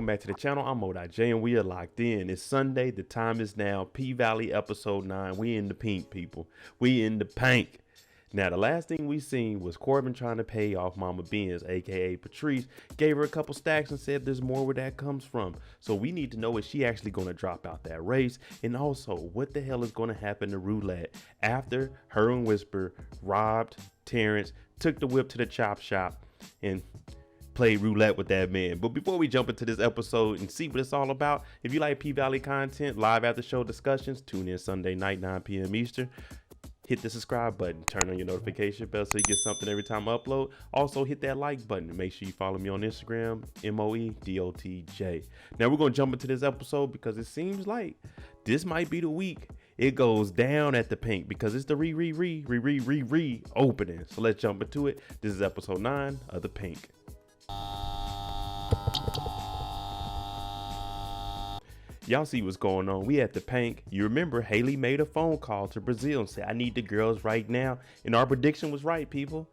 back to the channel. I'm J and we are locked in. It's Sunday. The time is now. P-Valley episode 9. We in the pink, people. We in the pink. Now, the last thing we seen was Corbin trying to pay off Mama Benz, aka Patrice. Gave her a couple stacks and said there's more where that comes from. So we need to know, is she actually going to drop out that race? And also, what the hell is going to happen to Roulette after her and Whisper robbed Terrence, took the whip to the chop shop, and played roulette with that man? But before we jump into this episode and see what it's all about, if you like P-Valley content, live after show discussions, tune in Sunday night, 9 p.m. Eastern. Hit the subscribe button, turn on your notification bell so you get something every time I upload. Also hit that like button and make sure you follow me on Instagram, MOEDOTJ. Now we're gonna jump into this episode because it seems like this might be the week it goes down at the pink, because it's the re opening. So let's jump into it. This is episode 9 of the pink. Y'all see what's going on. We at the pink. You remember Hailey made a phone call to Brazil and said, I need the girls right now. And our prediction was right, people.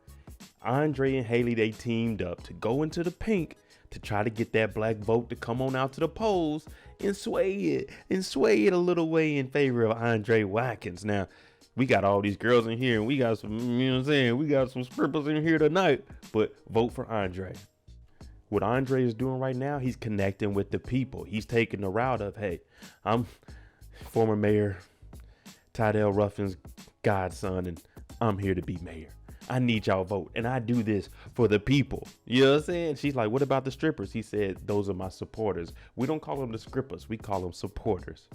Andre and Hailey, they teamed up to go into the pink to try to get that black vote to come on out to the polls and sway it a little way in favor of Andre Watkins. Now, we got all these girls in here and we got some, you know what I'm saying? We got some scribbles in here tonight, but vote for Andre. What Andre is doing right now, he's connecting with the people. He's taking the route of, hey, I'm former mayor Tydell Ruffin's godson, and I'm here to be mayor. I need y'all vote, and I do this for the people. You know what I'm saying? She's like, what about the strippers? He said, those are my supporters. We don't call them the strippers. We call them supporters.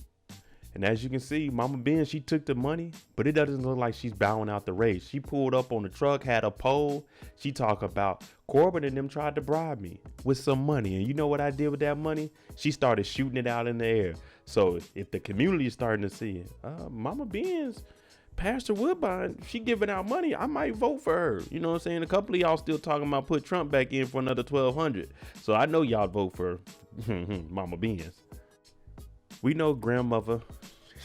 And as you can see, Mama Ben, she took the money, but it doesn't look like she's bowing out the race. She pulled up on the truck, had a pole. She talked about Corbin and them tried to bribe me with some money. And you know what I did with that money? She started shooting it out in the air. So if the community is starting to see it, Mama Ben's Pastor Woodbine, she giving out money, I might vote for her. You know what I'm saying? A couple of y'all still talking about put Trump back in for another 1,200. So I know y'all vote for Mama Ben's. We know grandmother,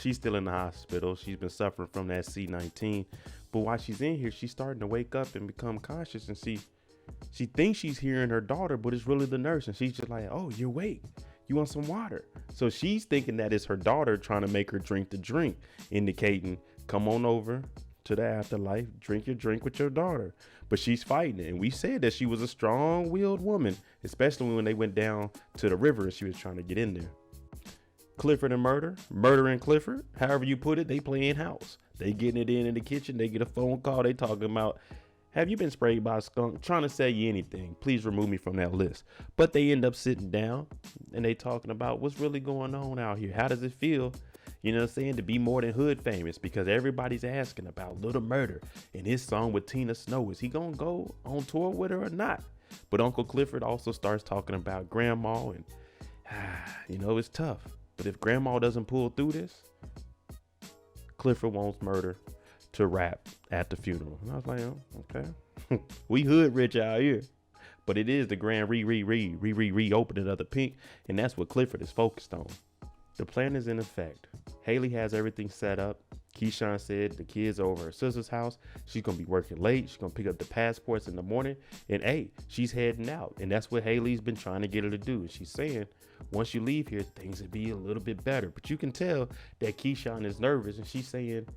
she's still in the hospital. She's been suffering from that C-19. But while she's in here, she's starting to wake up and become conscious. And she thinks she's hearing her daughter, but it's really the nurse. And she's just like, oh, you're awake. You want some water? So she's thinking that it's her daughter trying to make her drink the drink, indicating, come on over to the afterlife, drink your drink with your daughter. But she's fighting it. And we said that she was a strong-willed woman, especially when they went down to the river and she was trying to get in there. Clifford and Murda and Clifford, however you put it, they playing house. They getting it in the kitchen. They get a phone call. They talking about, have you been sprayed by a skunk? Trying to sell you anything. Please remove me from that list. But they end up sitting down and they talking about what's really going on out here. How does it feel, you know what I'm saying, to be more than hood famous? Because everybody's asking about Little Murda and his song with Tina Snow. Is he going to go on tour with her or not? But Uncle Clifford also starts talking about grandma and, you know, it's tough. But if grandma doesn't pull through this, Clifford wants Murda to rap at the funeral. And I was like, oh, okay. We hood rich out here. But it is the grand reopening of the pink. And that's what Clifford is focused on. The plan is in effect. Hailey has everything set up. Keyshawn said the kids are over her sister's house. She's going to be working late. She's going to pick up the passports in the morning. And hey, she's heading out. And that's what Hailey's been trying to get her to do. And she's saying, once you leave here, things will be a little bit better. But you can tell that Keyshawn is nervous. And she's saying,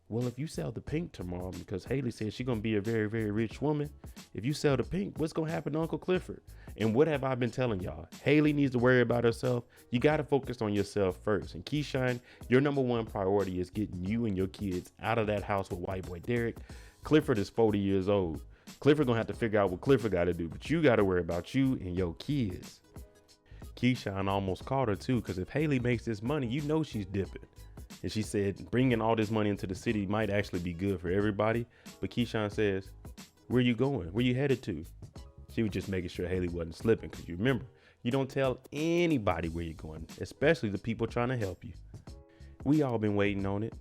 well, if you sell the pink tomorrow, because Hailey said she's going to be a very, very rich woman. If you sell the pink, what's going to happen to Uncle Clifford? And what have I been telling y'all? Hailey needs to worry about herself. You got to focus on yourself first. And Keyshawn, your number one priority is getting you and your kids out of that house with white boy Derrick. Clifford is 40 years old. Clifford going to have to figure out what Clifford got to do. But you got to worry about you and your kids. Keyshawn almost caught her too, because if Hailey makes this money, you know she's dipping. And she said bringing all this money into the city might actually be good for everybody. But Keyshawn says, where you going? Where you headed to? She was just making sure Hailey wasn't slipping, because you remember, you don't tell anybody where you're going, especially the people trying to help you. We all been waiting on it.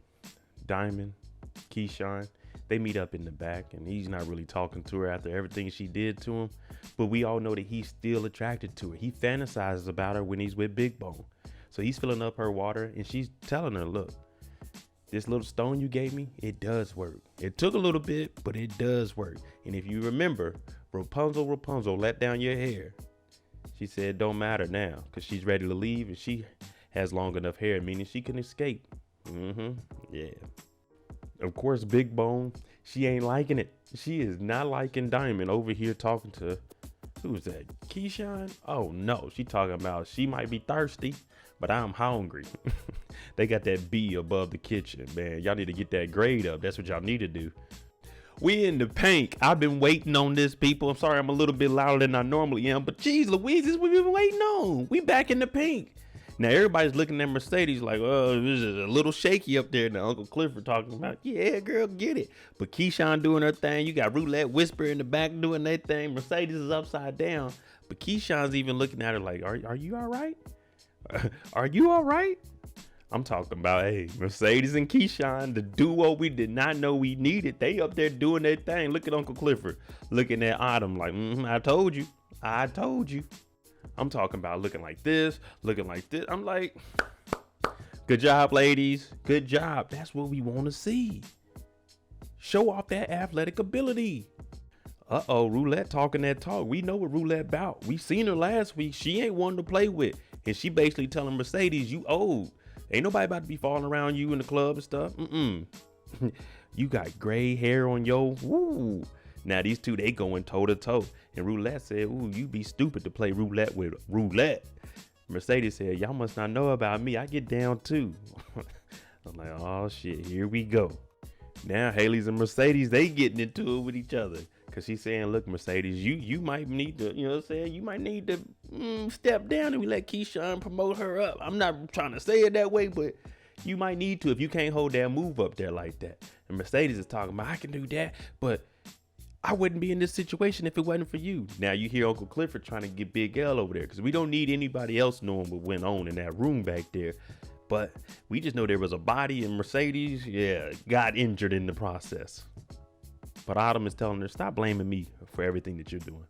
Diamond, Keyshawn, they meet up in the back, and he's not really talking to her after everything she did to him. But we all know that he's still attracted to her. He fantasizes about her when he's with Big Bone. So he's filling up her water, and she's telling her, look, this little stone you gave me, it does work. It took a little bit, but it does work. And if you remember, Rapunzel let down your hair. She said it don't matter now because she's ready to leave and she has long enough hair, meaning she can escape. Yeah. Of course, Big Bone, she ain't liking it. She is not liking Diamond over here talking to, who's that, Keyshawn? Oh no, she talking about she might be thirsty, but I'm hungry. They got that B above the kitchen, man. Y'all need to get that grade up. That's what y'all need to do. We in the paint. I've been waiting on this, people. I'm sorry I'm a little bit louder than I normally am, but geez Louise, this we've been waiting on. We back in the paint. Now everybody's looking at Mercedes like, oh, this is a little shaky up there. Now Uncle Clifford talking about, yeah, girl, get it. But Keyshawn doing her thing. You got Roulette Whisper in the back doing that thing. Mercedes is upside down. But Keyshawn's even looking at her like, are you all right? Are you all right? I'm talking about, hey, Mercedes and Keyshawn, the duo we did not know we needed. They up there doing their thing. Look at Uncle Clifford looking at Autumn like, I told you. I told you. I'm talking about looking like this, looking like this. I'm like, good job, ladies. Good job. That's what we want to see. Show off that athletic ability. Uh-oh, Roulette talking that talk. We know what Roulette about. We seen her last week. She ain't one to play with. And she basically telling Mercedes, you old. Ain't nobody about to be falling around you in the club and stuff. You got gray hair on your, woo. Now these two, they going toe to toe. And Roulette said, ooh, you be stupid to play roulette with Roulette. Mercedes said, y'all must not know about me. I get down too. I'm like, oh shit, here we go. Now Hailey's and Mercedes, they getting into it with each other. Cause she's saying, look, Mercedes, you might need to, you know what I'm saying? You might need to step down and we let Keyshawn promote her up. I'm not trying to say it that way, but you might need to if you can't hold that move up there like that. And Mercedes is talking about, I can do that, but I wouldn't be in this situation if it wasn't for you. Now you hear Uncle Clifford trying to get Big L over there because we don't need anybody else knowing what went on in that room back there. But we just know there was a body and Mercedes, got injured in the process. But Autumn is telling her, stop blaming me for everything that you're doing.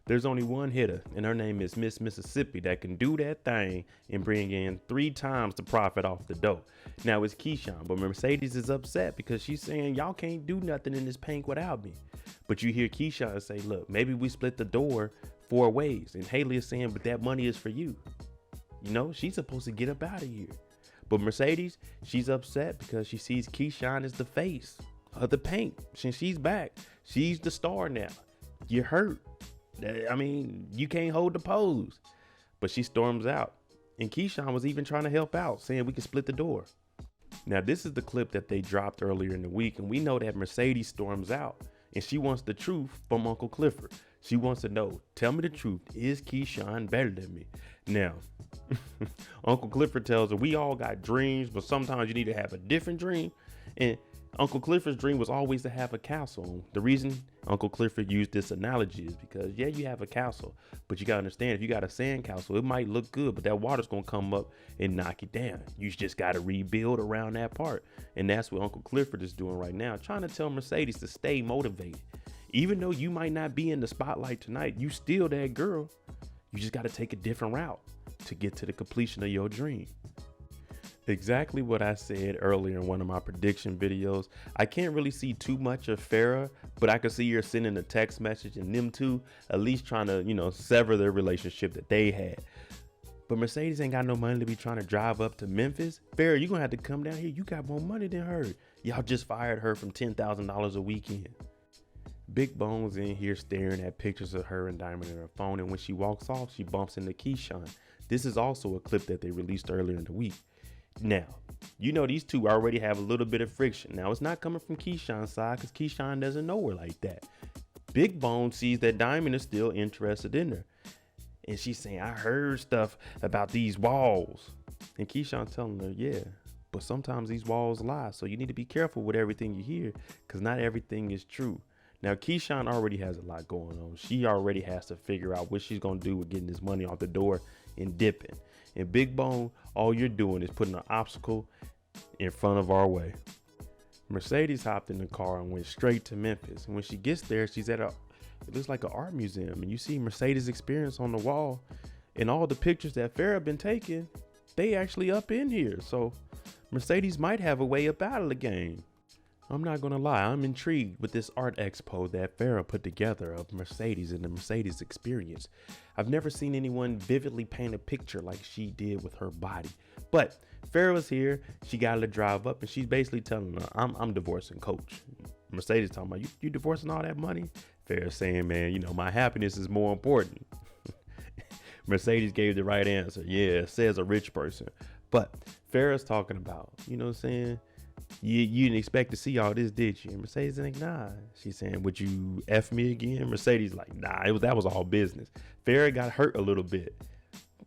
There's only one hitter, and her name is Miss Mississippi, that can do that thing and bring in 3 times the profit off the dough. Now it's Keyshawn, but Mercedes is upset because she's saying, y'all can't do nothing in this paint without me. But you hear Keyshawn say, look, maybe we split the door 4 ways. And Hailey is saying, but that money is for you. You know, she's supposed to get up out of here. But Mercedes, she's upset because she sees Keyshawn as the face of the paint. Since she's back, she's the star now. You're hurt. I mean, you can't hold the pose. But she storms out. And Keyshawn was even trying to help out, saying we can split the door. Now, this is the clip that they dropped earlier in the week. And we know that Mercedes storms out. And she wants the truth from Uncle Clifford. She wants to know, tell me the truth. Is Keyshawn better than me? Now, Uncle Clifford tells her, we all got dreams, but sometimes you need to have a different dream. And Uncle Clifford's dream was always to have a castle. The reason Uncle Clifford used this analogy is because, yeah, you have a castle, but you got to understand, if you got a sand castle, it might look good, but that water's going to come up and knock it down. You just got to rebuild around that part. And that's what Uncle Clifford is doing right now, trying to tell Mercedes to stay motivated. Even though you might not be in the spotlight tonight, you still that girl. You just got to take a different route to get to the completion of your dream. Exactly what I said earlier in one of my prediction videos. I can't really see too much of Farrah, but I can see her sending a text message and them two at least trying to, sever their relationship that they had. But Mercedes ain't got no money to be trying to drive up to Memphis. Farrah, you're going to have to come down here. You got more money than her. Y'all just fired her from $10,000 a weekend. Big Bone's in here staring at pictures of her and Diamond in her phone. And when she walks off, she bumps into Keyshawn. This is also a clip that they released earlier in the week. Now, these two already have a little bit of friction. Now, it's not coming from Keyshawn's side because Keyshawn doesn't know her like that. Big Bone sees that Diamond is still interested in her. And she's saying, I heard stuff about these walls. And Keyshawn telling her, yeah, but sometimes these walls lie. So you need to be careful with everything you hear because not everything is true. Now, Keyshawn already has a lot going on. She already has to figure out what she's going to do with getting this money off the door and dipping. And Big Bone, all you're doing is putting an obstacle in front of our way. Mercedes hopped in the car and went straight to Memphis. And when she gets there, she's at it looks like an art museum. And you see Mercedes' experience on the wall. And all the pictures that Farrah been taking, they actually up in here. So Mercedes might have a way up out of the game. I'm not gonna lie, I'm intrigued with this art expo that Farrah put together of Mercedes and the Mercedes experience. I've never seen anyone vividly paint a picture like she did with her body. But Farrah was here, she got to drive up, and she's basically telling her, I'm divorcing Coach. Mercedes talking about, you divorcing all that money? Farrah saying, man, you know, my happiness is more important. Mercedes gave the right answer. Yeah, says a rich person. But Farrah's talking about, you know what I'm saying? You didn't expect to see all this, did you? And Mercedes like, nah. She's saying, would you F me again? Mercedes like, nah, that was all business. Farrah got hurt a little bit.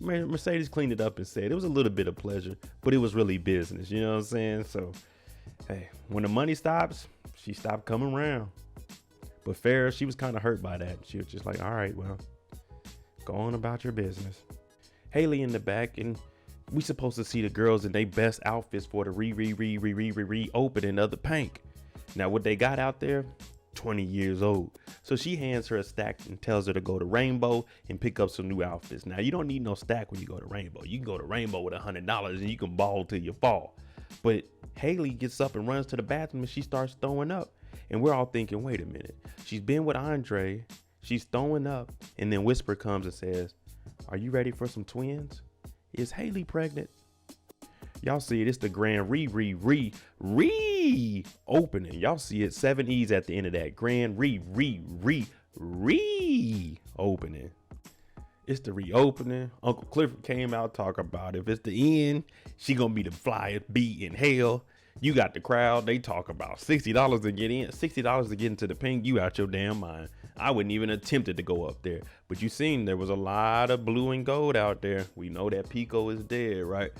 Mercedes cleaned it up and said it was a little bit of pleasure, but it was really business. You know what I'm saying? So, hey, when the money stops, she stopped coming around. But Farrah, she was kind of hurt by that. She was just like, all right, well, go on about your business. Hailey in the back, and we supposed to see the girls in their best outfits for the reopening of the Pank. Now what they got out there, 20 years old. So she hands her a stack and tells her to go to Rainbow and pick up some new outfits. Now you don't need no stack when you go to Rainbow. You can go to Rainbow with $100 and you can ball till you fall. But Hailey gets up and runs to the bathroom and she starts throwing up. And we're all thinking, wait a minute. She's been with Andre. She's throwing up. And then Whisper comes and says, are you ready for some twins? Is Hailey pregnant? Y'all see it. It's the grand reopening. Y'all see it. 7 E's at the end of that. Grand reopening. It's the reopening. Uncle Clifford came out talking about if it's the end, she gonna be the flyest bee in hell. You got the crowd. They talk about $60 to get in. $60 to get into the Pink. You out your damn mind. I wouldn't even attempted to go up there. But you seen there was a lot of blue and gold out there. We know that Pico is dead, right?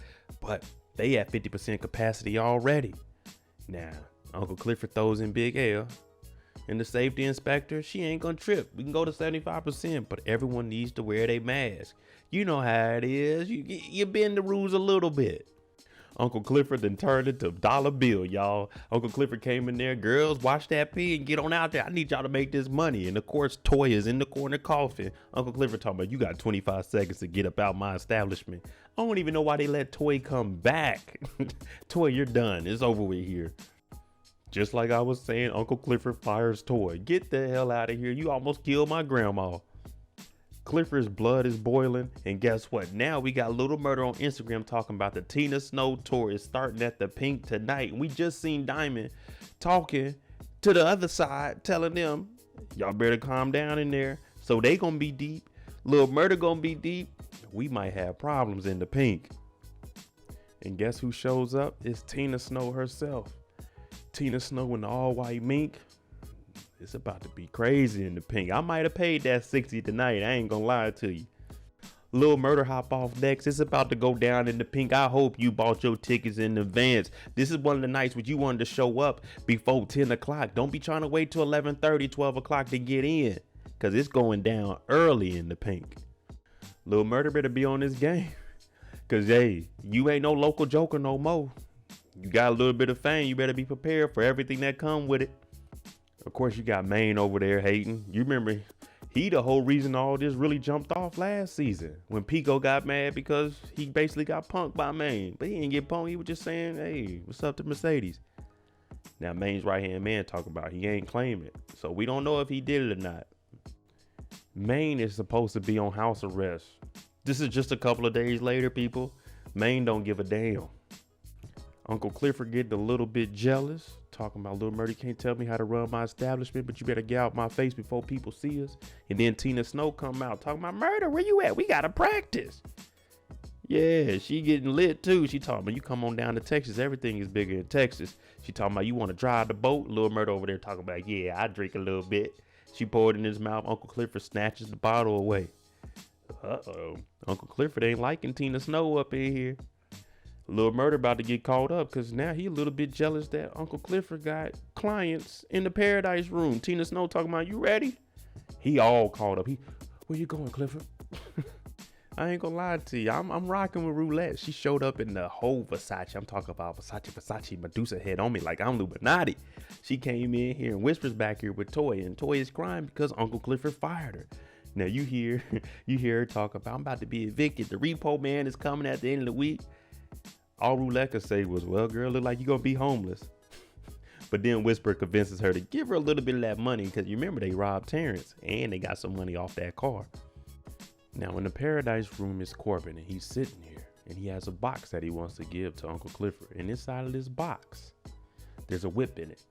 But they at 50% capacity already. Now, Uncle Clifford throws in Big L. And the safety inspector, she ain't gonna trip. We can go to 75%, but everyone needs to wear their mask. You know how it is. You bend the rules a little bit. Uncle Clifford then turned it to dollar bill, y'all. Uncle Clifford came in there. Girls, watch that pee and get on out there. I need y'all to make this money. And of course, Toy is in the corner coughing. Uncle Clifford talking about, you got 25 seconds to get up out my establishment. I don't even know why they let Toy come back. Toy, you're done. It's over with here. Just like I was saying, Uncle Clifford fires Toy. Get the hell out of here. You almost killed my grandma. Clifford's blood is boiling, and guess what? Now we got Little Murda on Instagram talking about the Tina Snow tour is starting at the Pink tonight. And we just seen Diamond talking to the other side, telling them, y'all better calm down in there. So they gonna be deep. Little Murda gonna be deep. We might have problems in the Pink. And guess who shows up? It's Tina Snow herself. Tina Snow in the all-white mink. It's about to be crazy in the Pink. I might have paid that $60 tonight. I ain't gonna lie to you. Lil Murda hop off next. It's about to go down in the Pink. I hope you bought your tickets in advance. This is one of the nights where you wanted to show up before 10 o'clock. Don't be trying to wait till 11:30, 12 o'clock to get in, because it's going down early in the Pink. Lil Murda better be on this game, because, hey, you ain't no local joker no more. You got a little bit of fame. You better be prepared for everything that come with it. Of course, you got Maine over there hating. You remember, he the whole reason all this really jumped off last season when Pico got mad because he basically got punked by Maine. But he didn't get punked. He was just saying, hey, what's up to Mercedes? Now, Maine's right-hand man talking about he ain't claim it. So we don't know if he did it or not. Maine is supposed to be on house arrest. This is just a couple of days later, people. Maine don't give a damn. Uncle Clifford getting a little bit jealous, talking about Lil Murda can't tell me how to run my establishment, but you better get out my face before people see us. And then Tina Snow come out talking about, Murda, where you at? We gotta practice. Yeah, she getting lit too. She talking about, you come on down to Texas. Everything is bigger in Texas. She talking about, you want to drive the boat? Lil Murda over there talking about, yeah, I drink a little bit. She poured it in his mouth. Uncle Clifford snatches the bottle away. Uh-oh. Uncle Clifford ain't liking Tina Snow up in here. Lil Murda about to get caught up because now he a little bit jealous that Uncle Clifford got clients in the Paradise Room. Tina Snow talking about, you ready? He all caught up. Where you going, Clifford? I ain't gonna lie to you. I'm rocking with Roulette. She showed up in the whole Versace. I'm talking about Versace Medusa head on me like I'm Illuminati. She came in here and Whispers back here with Toy, and Toy is crying because Uncle Clifford fired her. Now you hear her talk about, I'm about to be evicted. The repo man is coming at the end of the week. All Roulette could say was, well, girl, look like you gonna be homeless. But then Whisper convinces her to give her a little bit of that money because you remember they robbed Terrence and they got some money off that car. Now in the Paradise Room is Corbin, and he's sitting here and he has a box that he wants to give to Uncle Clifford. And inside of this box, there's a whip in it.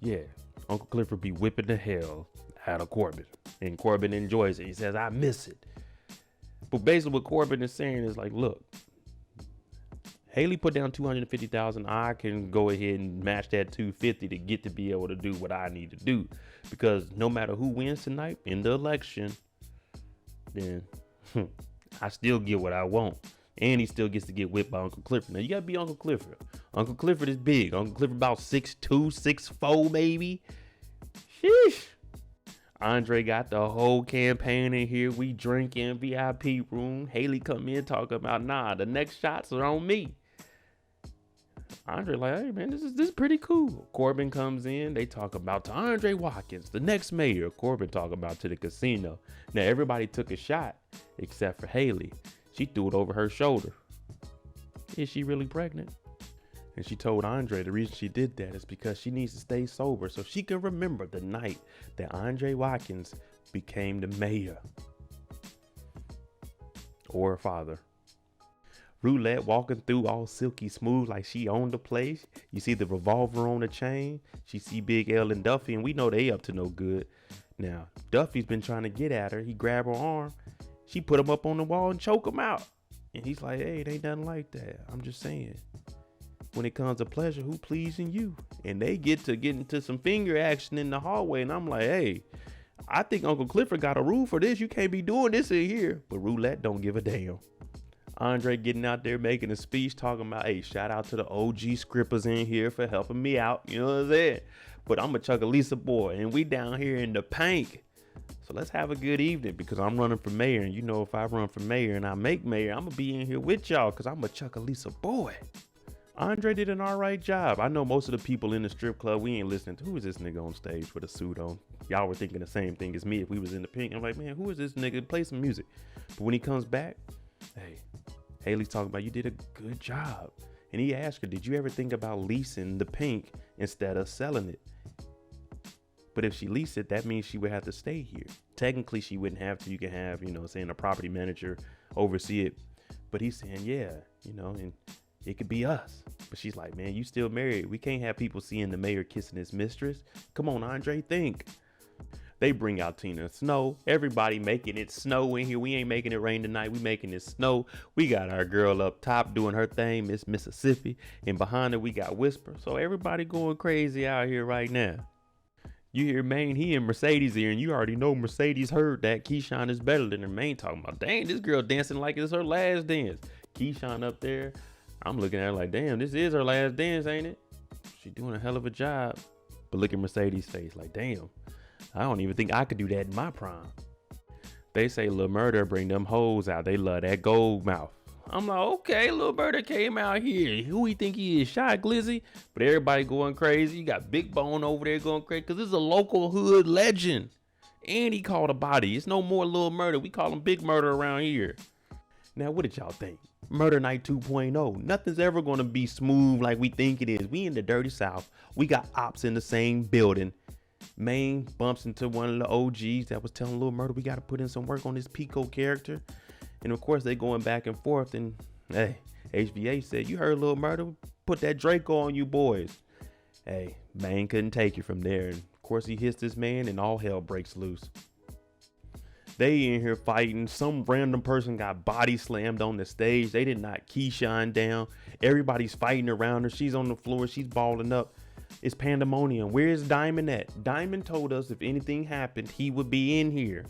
Yeah, Uncle Clifford be whipping the hell out of Corbin, and Corbin enjoys it. He says, I miss it. But basically what Corbin is saying is like, look, Hailey put down $250,000. I can go ahead and match that $250 to get to be able to do what I need to do. Because no matter who wins tonight in the election, then I still get what I want. And he still gets to get whipped by Uncle Clifford. Now you gotta be Uncle Clifford. Uncle Clifford is big. Uncle Clifford about 6'2", 6'4", maybe. Sheesh. Andre got the whole campaign in here. We drink in VIP room. Hailey come in talking about, nah, the next shots are on me. Andre like, hey man, this is pretty cool. Corbin comes in. They talk about to Andre Watkins, the next mayor. Corbin talk about to the casino. Now everybody took a shot except for Hailey. She threw it over her shoulder. Is she really pregnant? And she told Andre the reason she did that is because she needs to stay sober so she can remember the night that Andre Watkins became the mayor. Or her father. Roulette walking through all silky smooth like she owned the place. You see the revolver on the chain. She see Big L and Duffy, and we know they up to no good. Now, Duffy's been trying to get at her. He grabbed her arm. She put him up on the wall and choke him out. And he's like, hey, it ain't nothing like that. I'm just saying. When it comes to pleasure, who pleasing you? And they get into some finger action in the hallway. And I'm like, hey, I think Uncle Clifford got a rule for this. You can't be doing this in here. But Roulette don't give a damn. Andre getting out there making a speech talking about, hey, shout out to the OG scrippers in here for helping me out. You know what I'm saying? But I'm a Chuckalisa boy and we down here in the paint. So let's have a good evening because I'm running for mayor. And you know, if I run for mayor and I make mayor, I'm going to be in here with y'all because I'm a Chuckalisa boy. Andre did an all right job. I know most of the people in the strip club, we ain't listening to, who is this nigga on stage with a suit on? Y'all were thinking the same thing as me if we was in the pink. I'm like, man, who is this nigga? Play some music. But when he comes back, hey, Hailey's talking about, you did a good job. And he asked her, did you ever think about leasing the pink instead of selling it? But if she leased it, that means she would have to stay here. Technically, she wouldn't have to. You can have, you know, saying a property manager oversee it. But he's saying, yeah, you know, and it could be us. But she's like, man, you still married. We can't have people seeing the mayor kissing his mistress. Come on, Andre, think. They bring out Tina Snow. Everybody making it snow in here. We ain't making it rain tonight. We making it snow. We got our girl up top doing her thing, Miss Mississippi. And behind her, we got Whisper. So everybody going crazy out here right now. You hear Maine, he and Mercedes here, and you already know Mercedes heard that Keyshawn is better than her. Maine talking about, dang, this girl dancing like it's her last dance. Keyshawn up there, I'm looking at her like, damn, this is her last dance, ain't it? She doing a hell of a job. But look at Mercedes' face, like, damn, I don't even think I could do that in my prime. They say Lil Murda bring them hoes out. They love that gold mouth. I'm like, okay, Lil Murda came out here. Who he think he is? Shy Glizzy? But everybody going crazy. You got Big Bone over there going crazy because this is a local hood legend. And he called a body. It's no more Lil Murda. We call him Big Murda around here. Now, what did y'all think? Murder Night 2.0. Nothing's ever going to be smooth like we think it is. We in the dirty South. We got ops in the same building. Maine bumps into one of the OGs that was telling Lil Murda we got to put in some work on this Pico character. And of course, they going back and forth. And hey, HVA said, you heard Lil Murda, put that Draco on you boys. Hey, Maine couldn't take it from there. And of course, he hits this man and all hell breaks loose. They in here fighting. Some random person got body slammed on the stage. They did not Keyshawn down. Everybody's fighting around her. She's on the floor. She's balling up. It's pandemonium. Where's Diamond at? Diamond told us if anything happened, he would be in here.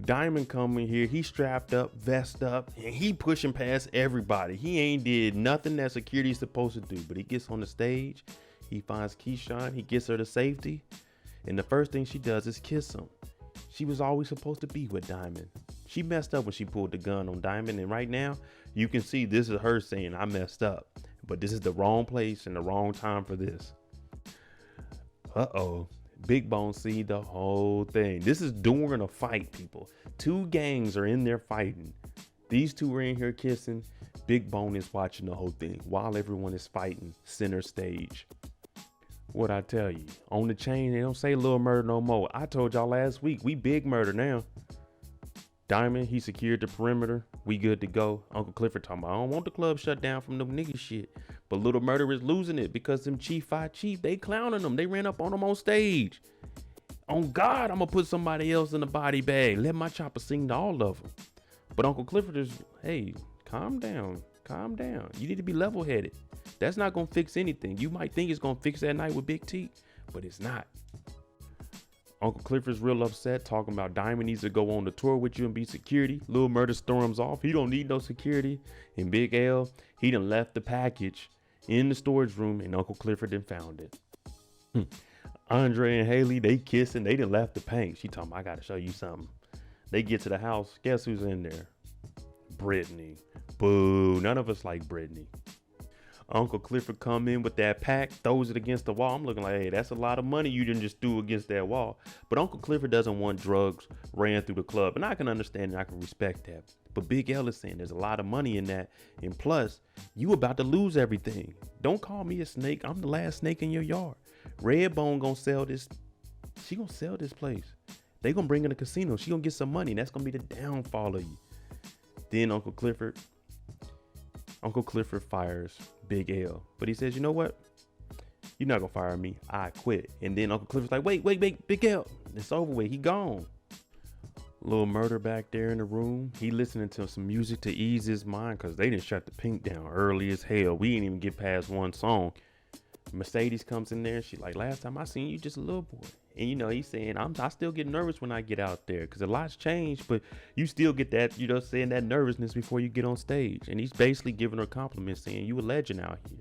Diamond coming here, he strapped up, vest up, and he pushing past everybody. He ain't did nothing that security's supposed to do, but he gets on the stage, he finds Keyshawn, he gets her to safety, and the first thing she does is kiss him. She was always supposed to be with Diamond. She messed up when she pulled the gun on Diamond, and right now, you can see this is her saying, I messed up, but this is the wrong place and the wrong time for this. Uh-oh. Big Bone see the whole thing. This is during a fight, people. Two gangs are in there fighting. These two are in here kissing. Big Bone is watching the whole thing while everyone is fighting center stage. What I tell you, on the chain, they don't say Lil Murda no more. I told y'all last week, we Big Murda now. Diamond, he secured the perimeter. We good to go. Uncle Clifford talking about, I don't want the club shut down from them nigga shit. But Little Murda is losing it because them Chief 5 Chief, they clowning them. They ran up on them on stage. On God, I'm going to put somebody else in the body bag. Let my chopper sing to all of them. But Uncle Clifford is, hey, calm down. Calm down. You need to be level-headed. That's not going to fix anything. You might think it's going to fix that night with Big T, but it's not. Uncle Clifford's real upset, talking about Diamond needs to go on the tour with you and be security. Lil Murda storms off. He don't need no security. And Big L, he done left the package in the storage room, and Uncle Clifford done found it. Andre and Hailey, they kissing. They done left the paint. She talking, I got to show you something. They get to the house. Guess who's in there? Brittany. Boo. None of us like Brittany. Uncle Clifford come in with that pack, throws it against the wall. I'm looking like, hey, that's a lot of money you didn't just threw against that wall. But Uncle Clifford doesn't want drugs ran through the club. And I can understand and I can respect that. But Big L is saying there's a lot of money in that. And plus, you about to lose everything. Don't call me a snake. I'm the last snake in your yard. Redbone gonna sell this. She gonna sell this place. They gonna bring in a casino. She gonna get some money. And that's gonna be the downfall of you. Then Uncle Clifford fires Big L. But he says, you know what? You're not gonna fire me. I quit. And then Uncle Clifford's like, wait, Big L. It's over with. He gone. Little Murda back there in the room. He listening to some music to ease his mind because they didn't shut the Pink down early as hell. We didn't even get past one song. Mercedes comes in there. She's like, last time I seen you just a little boy. And you know, he's saying, I still get nervous when I get out there because a lot's changed, but you still get that, you know, saying that nervousness before you get on stage. And he's basically giving her compliments, saying, you a legend out here.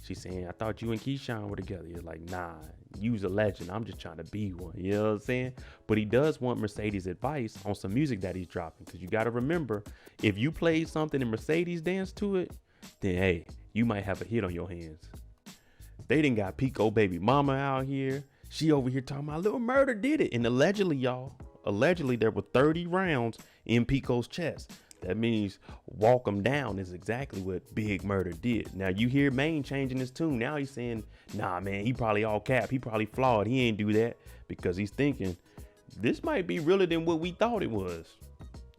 She's saying, I thought you and Keyshawn were together. He's like, nah, you's a legend. I'm just trying to be one. You know what I'm saying? But he does want Mercedes' advice on some music that he's dropping. Because you got to remember, if you played something and Mercedes danced to it, then hey, you might have a hit on your hands. They done got Pico baby mama out here. She over here talking about Lil Murda did it. And allegedly, there were 30 rounds in Pico's chest. That means walk him down is exactly what Big Murda did. Now you hear Maine changing his tune. Now he's saying, nah, man, he probably all cap. He probably flawed. He ain't do that because he's thinking this might be realer than what we thought it was.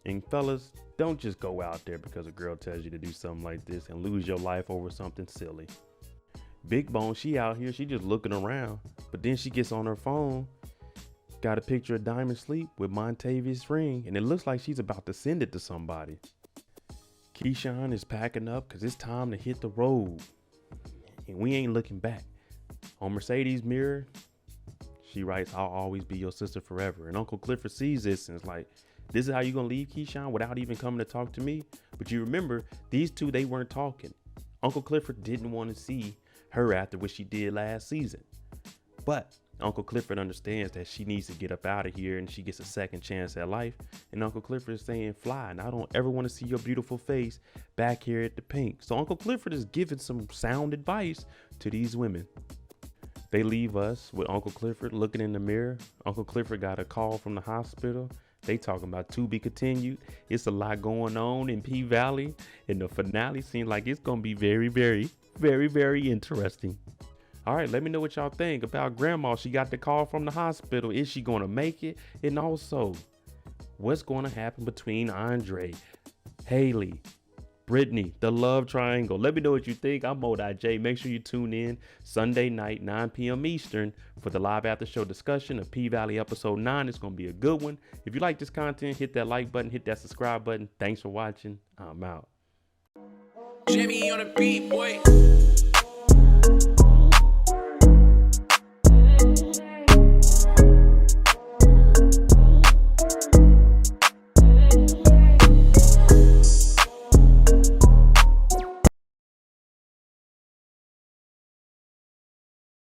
And fellas, don't just go out there because a girl tells you to do something like this and lose your life over something silly. Big Bone, she out here, she just looking around. But then she gets on her phone, got a picture of Diamond sleep with Montavious' ring, and it looks like she's about to send it to somebody. Keyshawn is packing up because it's time to hit the road. And we ain't looking back. On Mercedes' mirror, she writes, I'll always be your sister forever. And Uncle Clifford sees this and is like, this is how you gonna leave Keyshawn without even coming to talk to me? But you remember, these two, they weren't talking. Uncle Clifford didn't want to see her after what she did last season. But Uncle Clifford understands that she needs to get up out of here and she gets a second chance at life. And Uncle Clifford is saying, fly, and I don't ever want to see your beautiful face back here at the Pink. So Uncle Clifford is giving some sound advice to these women. They leave us with Uncle Clifford looking in the mirror. Uncle Clifford got a call from the hospital. They talking about to be continued. It's a lot going on in P Valley, and the finale seems like it's going to be very, very, very, very interesting. All right, let me know what y'all think about Grandma. She got the call from the hospital. Is she going to make it? And also, what's going to happen between Andre, Hailey, Brittany, the love triangle? Let me know what you think. I'm Mo.J. Make sure you tune in Sunday night, 9 p.m. Eastern for the live after show discussion of P Valley episode 9. It's going to be a good one. If you like this content, hit that like button, hit that subscribe button. Thanks for watching. I'm out. Jimmy on the beat, boy.